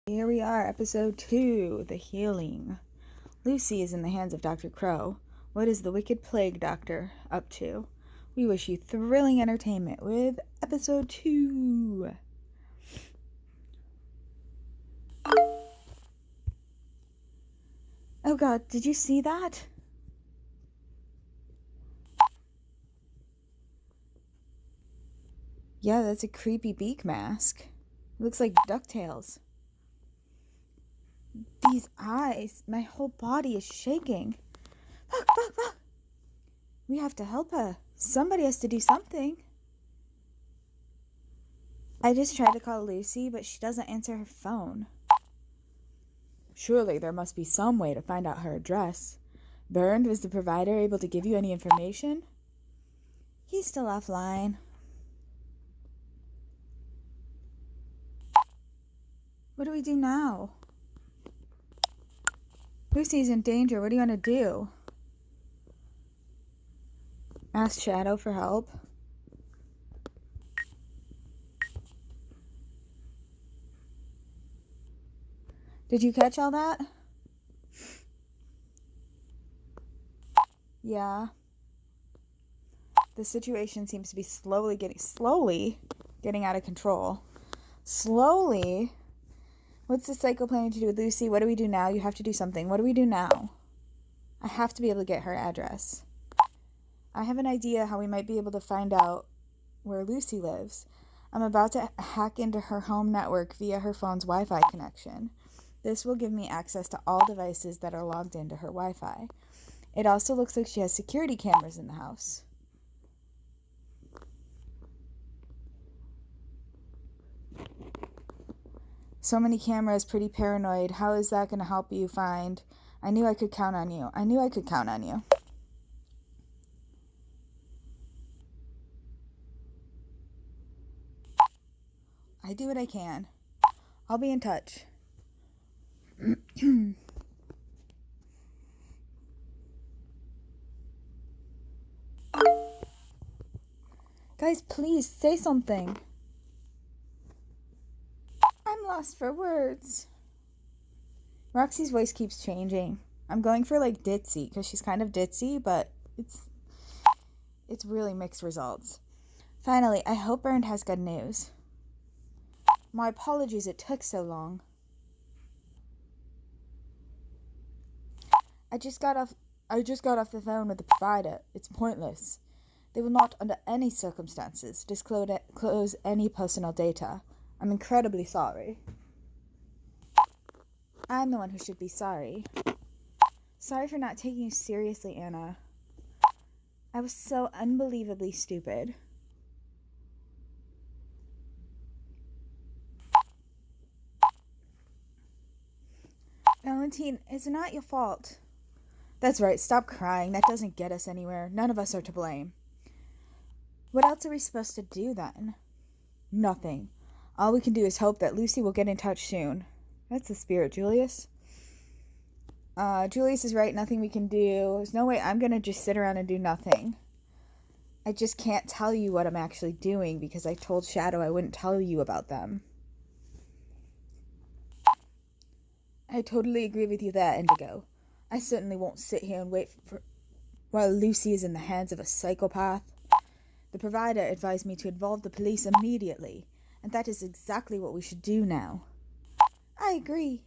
Here we are, episode 2, The Healing. Lucy is in the hands of Dr. Crow. What is the wicked plague doctor up to? We wish you thrilling entertainment with episode 2. Oh god, did you see that? Yeah, that's a creepy beak mask. It looks like DuckTales. These eyes, my whole body is shaking. Look! We have to help her. Somebody has to do something. I just tried to call Lucy, but she doesn't answer her phone. Surely there must be some way to find out her address. Bernd, was the provider able to give you any information? He's still offline. What do we do now? Lucy's in danger. What do you want to do? Ask Shadow for help? Did you catch all that? Yeah. The situation seems to be slowly getting out of control. Slowly? What's the psycho planning to do with Lucy? What do we do now? You have to do something. What do we do now? I have to be able to get her address. I have an idea how we might be able to find out where Lucy lives. I'm about to hack into her home network via her phone's Wi-Fi connection. This will give me access to all devices that are logged into her Wi-Fi. It also looks like she has security cameras in the house. So many cameras, pretty paranoid. How is that going to help you find? I knew I could count on you. I do what I can. I'll be in touch. Guys, please say something. I'm lost for words. Roxy's voice keeps changing. I'm going for like ditzy because she's kind of ditzy, but it's really mixed results. Finally, I hope Bernd has good news. My apologies it took so long. I just got off the phone with the provider. It's pointless. They will not, under any circumstances, disclose any personal data. I'm incredibly sorry. I'm the one who should be sorry. Sorry for not taking you seriously, Anna. I was so unbelievably stupid. Valentine, it's not your fault. That's right, stop crying. That doesn't get us anywhere. None of us are to blame. What else are we supposed to do then? Nothing. All we can do is hope that Lucy will get in touch soon. That's the spirit, Julius. Julius is right, nothing we can do. There's no way I'm gonna just sit around and do nothing. I just can't tell you what I'm actually doing because I told Shadow I wouldn't tell you about them. I totally agree with you there, Indigo. I certainly won't sit here and wait while Lucy is in the hands of a psychopath. The provider advised me to involve the police immediately, and that is exactly what we should do now. I agree.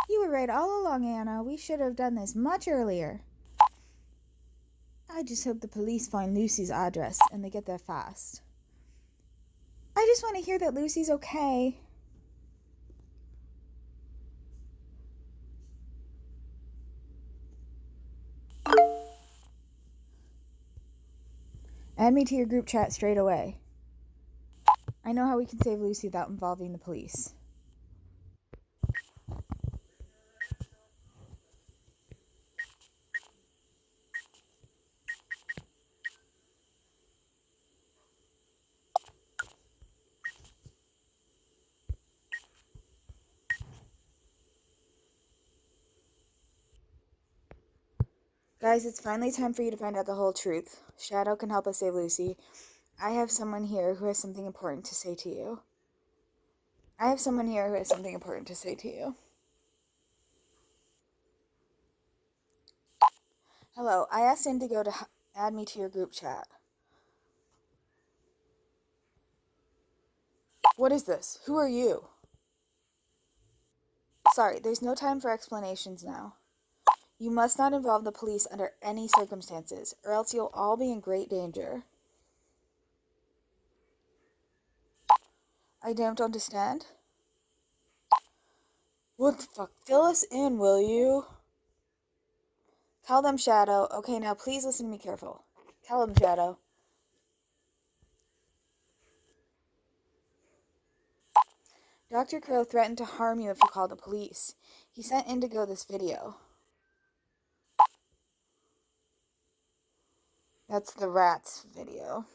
You were right all along, Anna. We should have done this much earlier. I just hope the police find Lucy's address and they get there fast. I just want to hear that Lucy's okay. Add me to your group chat straight away. I know how we can save Lucy without involving the police. Guys, it's finally time for you to find out the whole truth. Shadow can help us save Lucy. I have someone here who has something important to say to you. I have someone here who has something important to say to you. Hello, I asked Indigo to add me to your group chat. What is this? Who are you? Sorry, there's no time for explanations now. You must not involve the police under any circumstances, or else you'll all be in great danger. I don't understand. What the fuck? Fill us in, will you? Tell them, Shadow. Okay, now please listen to me careful. Tell them, Shadow. Dr. Crow threatened to harm you if you called the police. He sent Indigo this video. That's the rats video.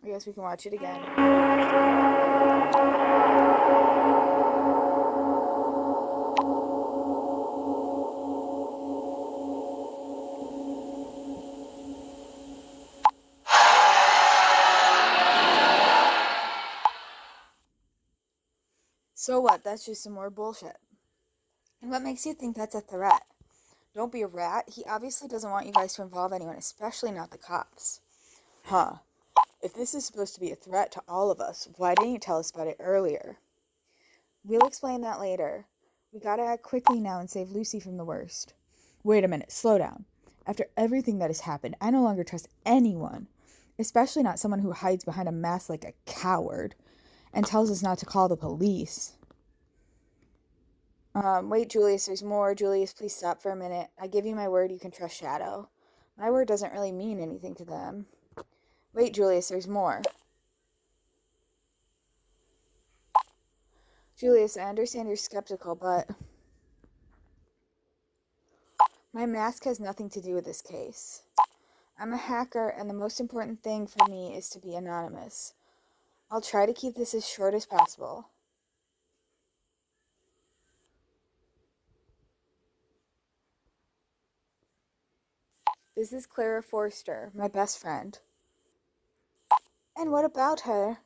I guess we can watch it again. So what? That's just some more bullshit. And what makes you think that's a threat? Don't be a rat. He obviously doesn't want you guys to involve anyone, especially not the cops. Huh. If this is supposed to be a threat to all of us, why didn't you tell us about it earlier? We'll explain that later. We gotta act quickly now and save Lucy from the worst. Wait a minute, slow down. After everything that has happened, I no longer trust anyone, especially not someone who hides behind a mask like a coward and tells us not to call the police. Wait, Julius, there's more. Julius, please stop for a minute. I give you my word you can trust Shadow. My word doesn't really mean anything to them. Wait, Julius, there's more. Julius, I understand you're skeptical, but my mask has nothing to do with this case. I'm a hacker, and the most important thing for me is to be anonymous. I'll try to keep this as short as possible. This is Clara Forster, my best friend. And what about her?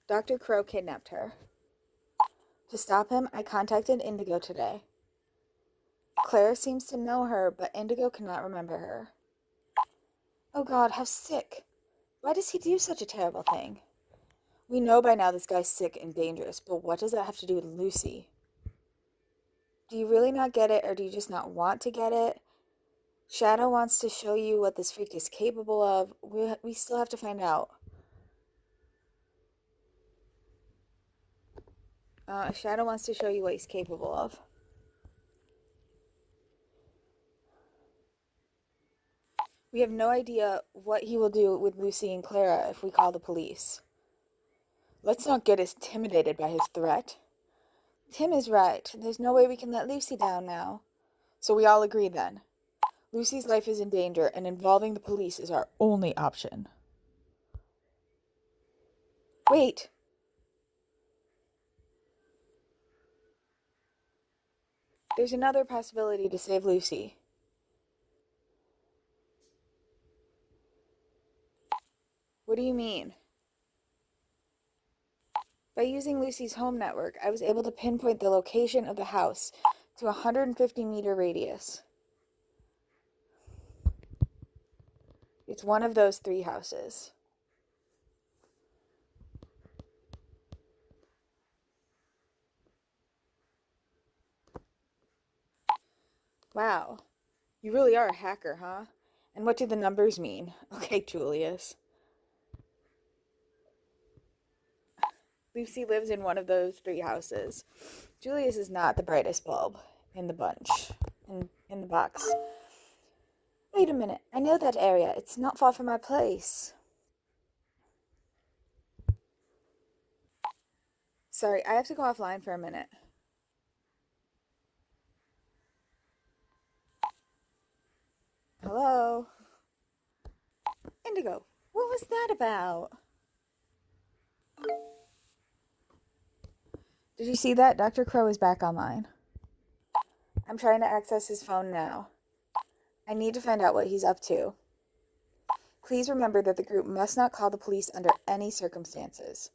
Dr. Crow kidnapped her. To stop him, I contacted Indigo today. Clara seems to know her, but Indigo cannot remember her. Oh God, how sick. Why does he do such a terrible thing? We know by now this guy's sick and dangerous, but what does that have to do with Lucy? Do you really not get it, or do you just not want to get it? Shadow wants to show you what this freak is capable of. We still have to find out. Shadow wants to show you what he's capable of. We have no idea what he will do with Lucy and Clara if we call the police. Let's not get intimidated by his threat. Tim is right. There's no way we can let Lucy down now. So we all agree then. Lucy's life is in danger, and involving the police is our only option. Wait. There's another possibility to save Lucy. What do you mean? By using Lucy's home network, I was able to pinpoint the location of the house to a 150-meter radius. It's one of those 3 houses. Wow. You really are a hacker, huh? And what do the numbers mean? Okay, Julius. Lucy lives in one of those 3 houses. Julius is not the brightest bulb in the bunch, in the box. Wait a minute. I know that area. It's not far from my place. Sorry, I have to go offline for a minute. Indigo, what was that about? Did you see that? Dr. Crow is back online. I'm trying to access his phone now. I need to find out what he's up to. Please remember that the group must not call the police under any circumstances.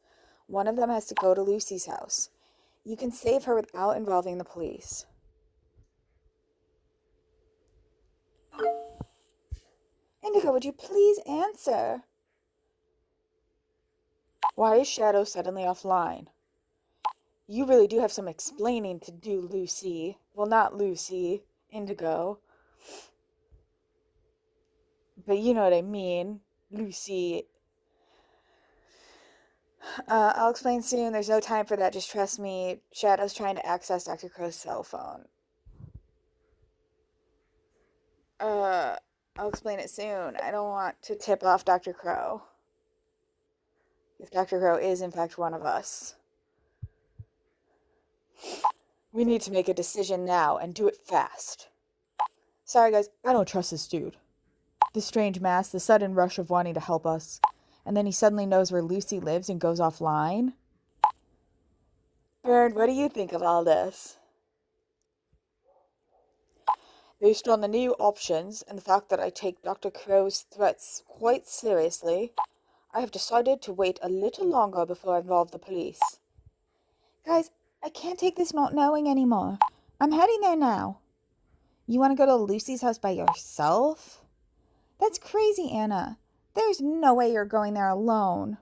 One of them has to go to Lucy's house. You can save her without involving the police. Indigo, would you please answer? Why is Shadow suddenly offline? You really do have some explaining to do, Lucy. Well, not Lucy. Indigo. But you know what I mean. Lucy. I'll explain soon. There's no time for that. Just trust me. Shadow's trying to access Dr. Crow's cell phone. I'll explain it soon. I don't want to tip off Dr. Crow. If Dr. Crow is, in fact, one of us. We need to make a decision now and do it fast. Sorry, guys. I don't trust this dude. The strange mask, the sudden rush of wanting to help us. And then he suddenly knows where Lucy lives and goes offline. Bird, what do you think of all this? Based on the new options and the fact that I take Dr. Crow's threats quite seriously, I have decided to wait a little longer before I involve the police. Guys, I can't take this not knowing anymore. I'm heading there now. You want to go to Lucy's house by yourself? That's crazy, Anna. There's no way you're going there alone.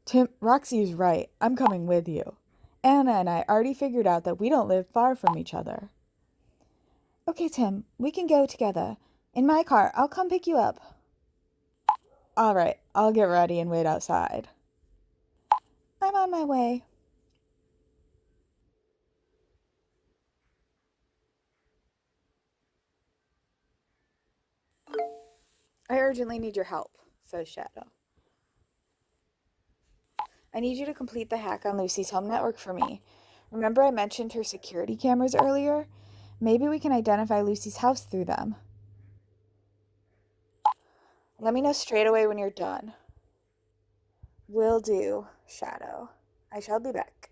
Tim, Roxy is right. I'm coming with you. Anna and I already figured out that we don't live far from each other. Okay, Tim, we can go together. In my car, I'll come pick you up. All right, I'll get ready and wait outside. I'm on my way. I urgently need your help, says Shadow. I need you to complete the hack on Lucy's home network for me. Remember I mentioned her security cameras earlier? Maybe we can identify Lucy's house through them. Let me know straight away when you're done. Will do, Shadow. I shall be back.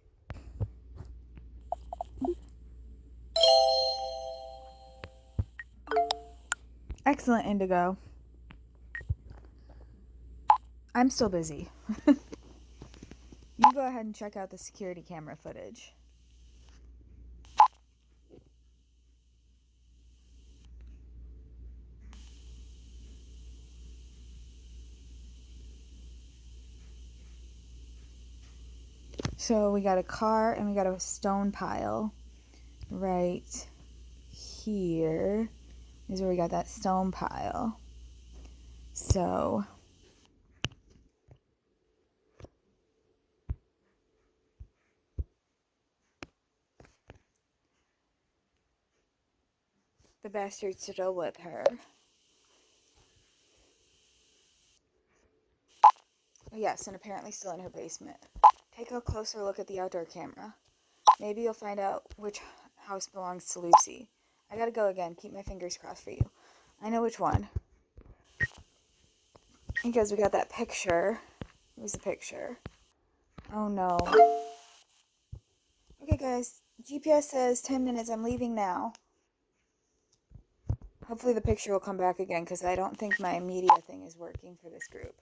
Excellent, Indigo. I'm still busy. You go ahead and check out the security camera footage. So we got a car and we got a stone pile right here is where we got that stone pile. So the bastard's still with her. Yes, and apparently still in her basement. Take a closer look at the outdoor camera. Maybe you'll find out which house belongs to Lucy. I gotta go again. Keep my fingers crossed for you. I know which one. Because we got that picture. Where's the picture? Oh no. Okay guys, GPS says 10 minutes. I'm leaving now. Hopefully the picture will come back again because I don't think my media thing is working for this group.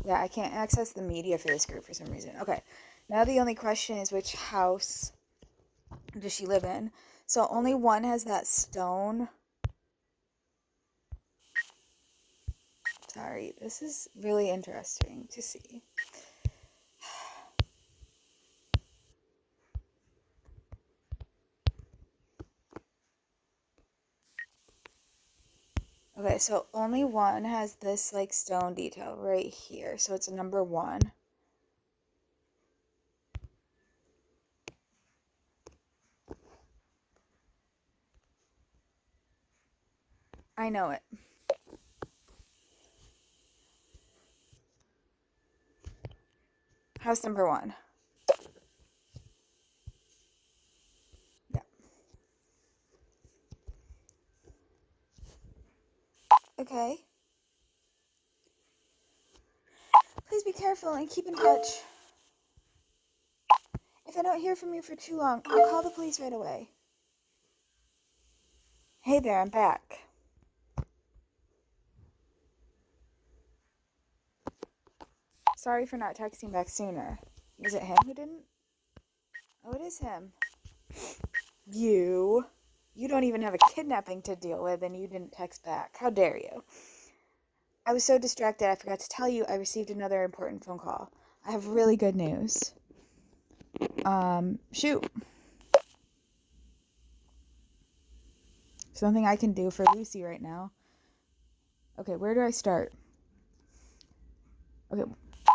Yeah, I can't access the media for this group for some reason. Okay, now the only question is which house does she live in? So only one has that stone. Sorry, this is really interesting to see. Okay, so only one has this like stone detail right here. So it's a number 1. I know it. House number 1. Yeah. Okay. Please be careful and keep in touch. If I don't hear from you for too long, I'll call the police right away. Hey there, I'm back. Sorry for not texting back sooner. Is it him who didn't? Oh, it is him. You don't even have a kidnapping to deal with and you didn't text back. How dare you? I was so distracted I forgot to tell you I received another important phone call. I have really good news. Shoot. Something I can do for Lucy right now. Okay, where do I start? Okay,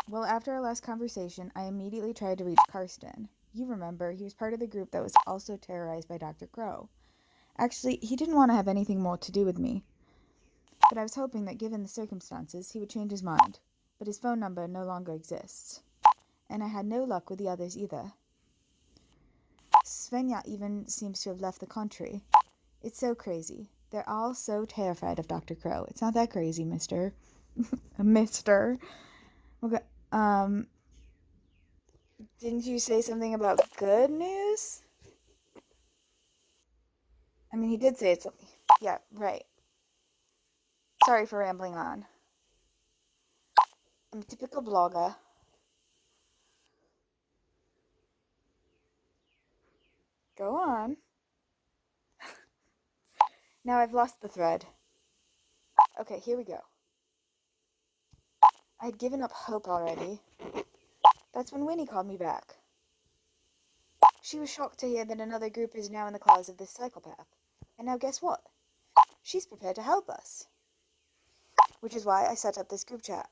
well, after our last conversation, I immediately tried to reach Karsten. You remember, he was part of the group that was also terrorized by Dr. Crow. Actually, he didn't want to have anything more to do with me. But I was hoping that given the circumstances, he would change his mind. But his phone number no longer exists. And I had no luck with the others either. Svenja even seems to have left the country. It's so crazy. They're all so terrified of Dr. Crow. It's not that crazy, mister. Mister. Okay, didn't you say something about good news? I mean, he did say it's... Yeah, right. Sorry for rambling on. I'm a typical blogger. Go on. Now I've lost the thread. Okay, here we go. I had given up hope already. That's when Winnie called me back. She was shocked to hear that another group is now in the claws of this psychopath. And now guess what? She's prepared to help us. Which is why I set up this group chat.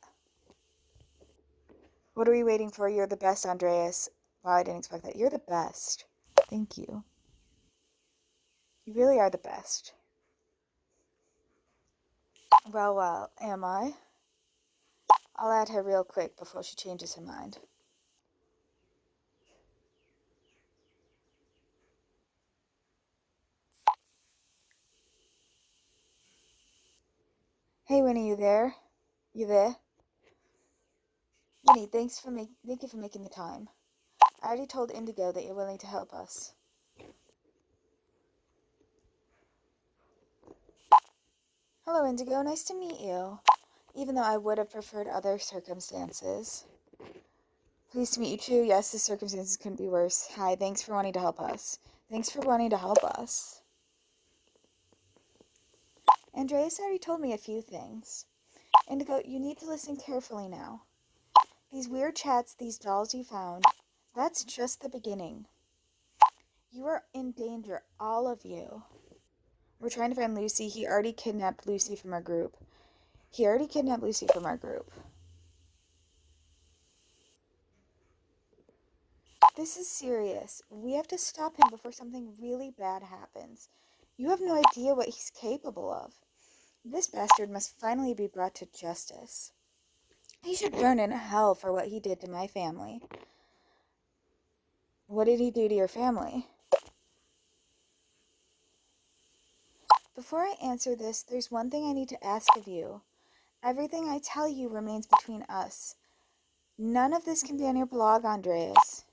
What are we waiting for? You're the best, Andreas. Wow, I didn't expect that. You're the best. Thank you. You really are the best. Well, am I? I'll add her real quick before she changes her mind. Hey, Winnie, you there? You there? Winnie, thank you for making the time. I already told Indigo that you're willing to help us. Hello, Indigo. Nice to meet you. Even though I would have preferred other circumstances. Pleased to meet you too. Yes, the circumstances couldn't be worse. Hi, thanks for wanting to help us. Thanks for wanting to help us. Andreas already told me a few things. Indigo, you need to listen carefully now. These weird chats, these dolls you found, that's just the beginning. You are in danger, all of you. We're trying to find Lucy. He already kidnapped Lucy from our group. This is serious. We have to stop him before something really bad happens. You have no idea what he's capable of. This bastard must finally be brought to justice. He should burn in hell for what he did to my family. What did he do to your family? Before I answer this, there's one thing I need to ask of you. Everything I tell you remains between us. None of this can be on your blog, Andreas.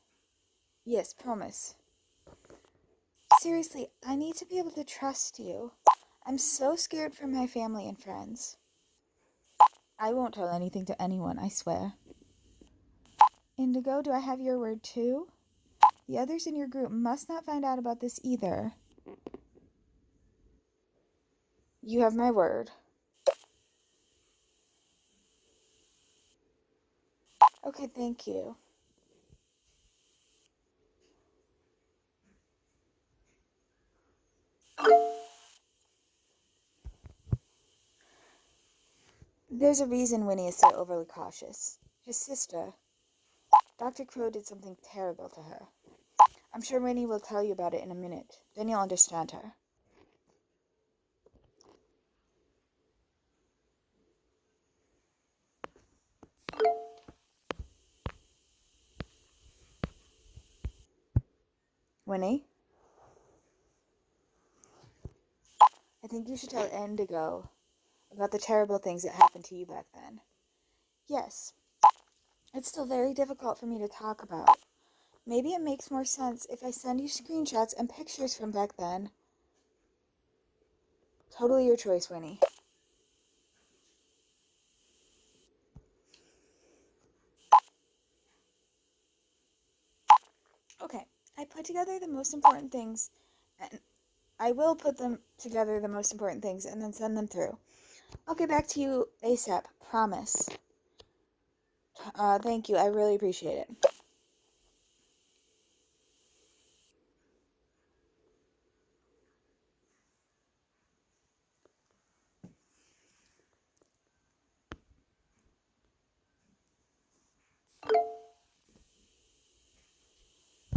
Yes, promise. Seriously, I need to be able to trust you. I'm so scared for my family and friends. I won't tell anything to anyone, I swear. Indigo, do I have your word too? The others in your group must not find out about this either. You have my word. Okay, thank you. There's a reason Winnie is so overly cautious. His sister, Dr. Crow, did something terrible to her. I'm sure Winnie will tell you about it in a minute. Then you'll understand her. Winnie, I think you should tell Indigo about the terrible things that happened to you back then. Yes, it's still very difficult for me to talk about. Maybe it makes more sense if I send you screenshots and pictures from back then. Totally your choice, Winnie. Okay, I put together the most important things, and I will put them together, the most important things, and then send them through. I'll get back to you ASAP, promise. Thank you, I really appreciate it.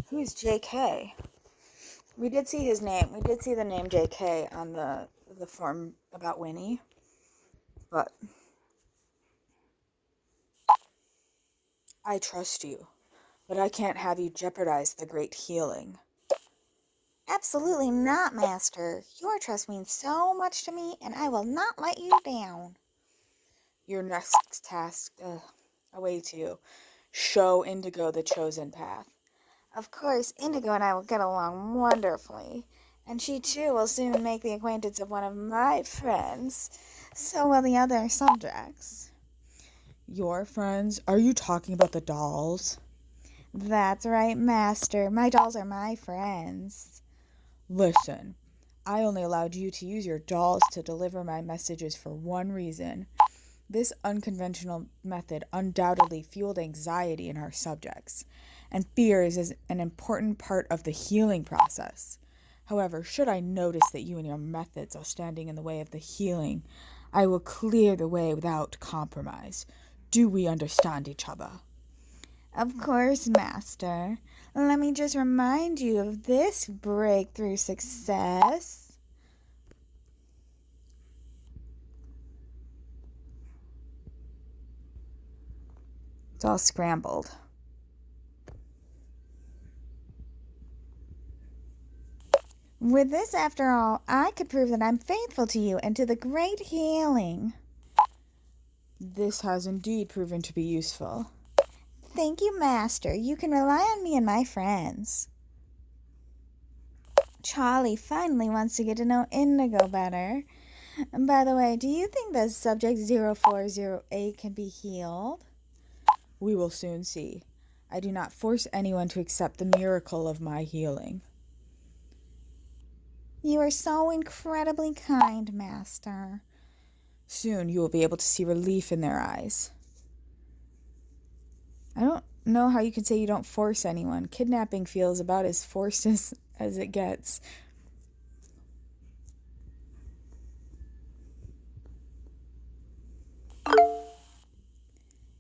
Who's JK? We did see his name. We did see the name JK on the form about Winnie. But I trust you. But I can't have you jeopardize the great healing. Absolutely not, Master. Your trust means so much to me, and I will not let you down. Your next task, away to you. Show Indigo the chosen path. Of course, Indigo and I will get along wonderfully, and she too will soon make the acquaintance of one of my friends. So will the other subjects. Your friends? Are you talking about the dolls? That's right, Master. My dolls are my friends. Listen, I only allowed you to use your dolls to deliver my messages for one reason. This unconventional method undoubtedly fueled anxiety in our subjects, and fear is an important part of the healing process. However, should I notice that you and your methods are standing in the way of the healing, I will clear the way without compromise. Do we understand each other? Of course, Master. Let me just remind you of this breakthrough success. It's all scrambled. With this, after all, I could prove that I'm faithful to you and to the great healing. This has indeed proven to be useful. Thank you, Master. You can rely on me and my friends. Charlie finally wants to get to know Indigo better. And by the way, do you think that subject 0408 can be healed? We will soon see. I do not force anyone to accept the miracle of my healing. You are so incredibly kind, Master. Soon you will be able to see relief in their eyes. I don't know how you can say you don't force anyone. Kidnapping feels about as forced as it gets.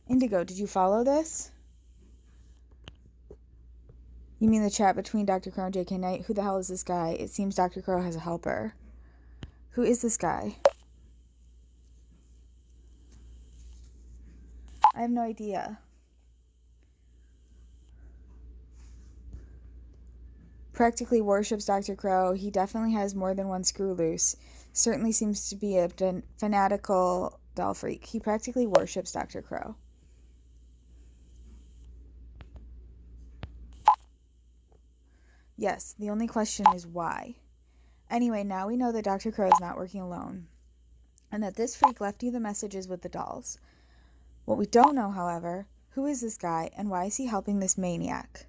Indigo, did you follow this? You mean the chat between Dr. Crow and J.K. Knight? Who the hell is this guy? It seems Dr. Crow has a helper. Who is this guy? I have no idea. Practically worships Dr. Crow. He definitely has more than one screw loose. Certainly seems to be a fanatical doll freak. He practically worships Dr. Crow. Yes, the only question is why. Anyway, now we know that Dr. Crow is not working alone, and that this freak left you the messages with the dolls. What we don't know, however, who is this guy, and why is he helping this maniac?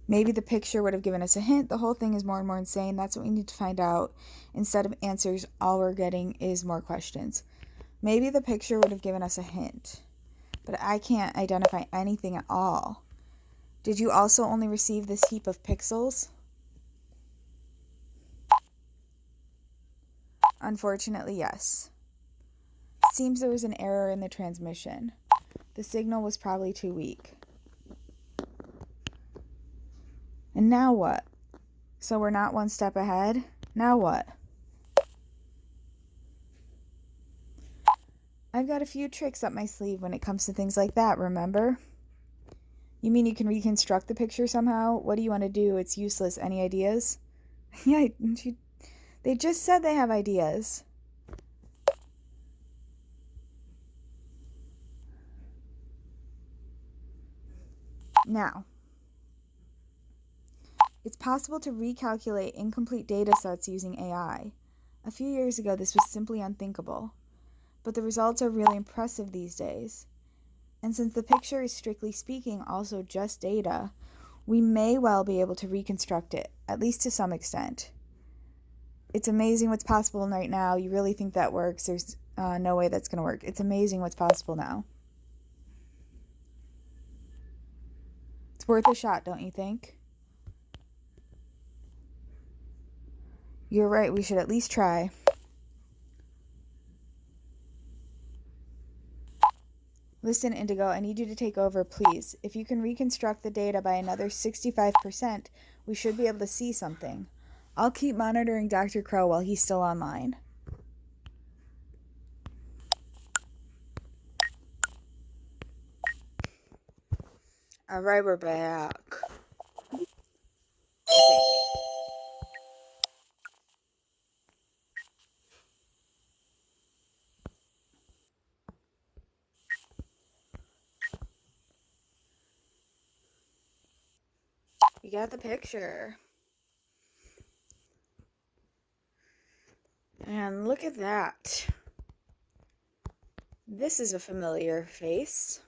Maybe the picture would have given us a hint. The whole thing is more and more insane. That's what we need to find out. Instead of answers, all we're getting is more questions. Maybe the picture would have given us a hint, but I can't identify anything at all. Did you also only receive this heap of pixels? Unfortunately, yes. Seems there was an error in the transmission. The signal was probably too weak. And now what? So we're not one step ahead? Now what? I've got a few tricks up my sleeve when it comes to things like that, remember? You mean you can reconstruct the picture somehow? What do you want to do? It's useless. Any ideas? Yeah, they just said they have ideas. Now, it's possible to recalculate incomplete data sets using AI. A few years ago, this was simply unthinkable, but the results are really impressive these days. And since the picture is strictly speaking also just data, we may well be able to reconstruct it, at least to some extent. It's amazing what's possible right now. You really think that works? There's no way that's going to work. It's amazing what's possible now. It's worth a shot, don't you think? You're right, we should at least try. Listen, Indigo, I need you to take over, please. If you can reconstruct the data by another 65%, we should be able to see something. I'll keep monitoring Dr. Crow while he's still online. Alright, we're back. We got the picture. And look at that. This is a familiar face.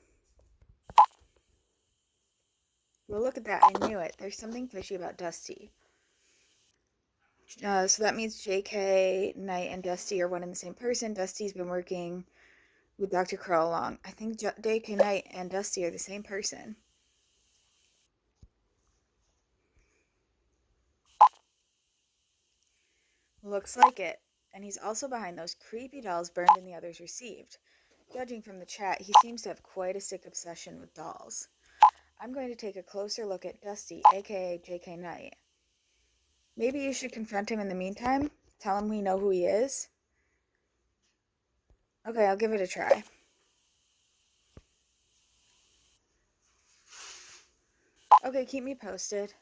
Well, look at that. I knew it. There's something fishy about Dusty. So that means J.K., Knight, and Dusty are one and the same person. Dusty's been working with Dr. Crow along. I think J.K. Knight and Dusty are the same person. Looks like it. And he's also behind those creepy dolls Burned and the others received. Judging from the chat, he seems to have quite a sick obsession with dolls. I'm going to take a closer look at Dusty, aka J.K. Knight. Maybe you should confront him in the meantime? Tell him we know who he is? Okay, I'll give it a try. Okay, keep me posted.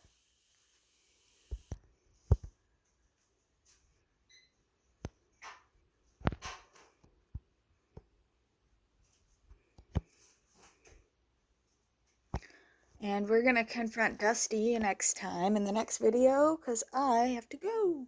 And we're going to confront Dusty next time in the next video because I have to go.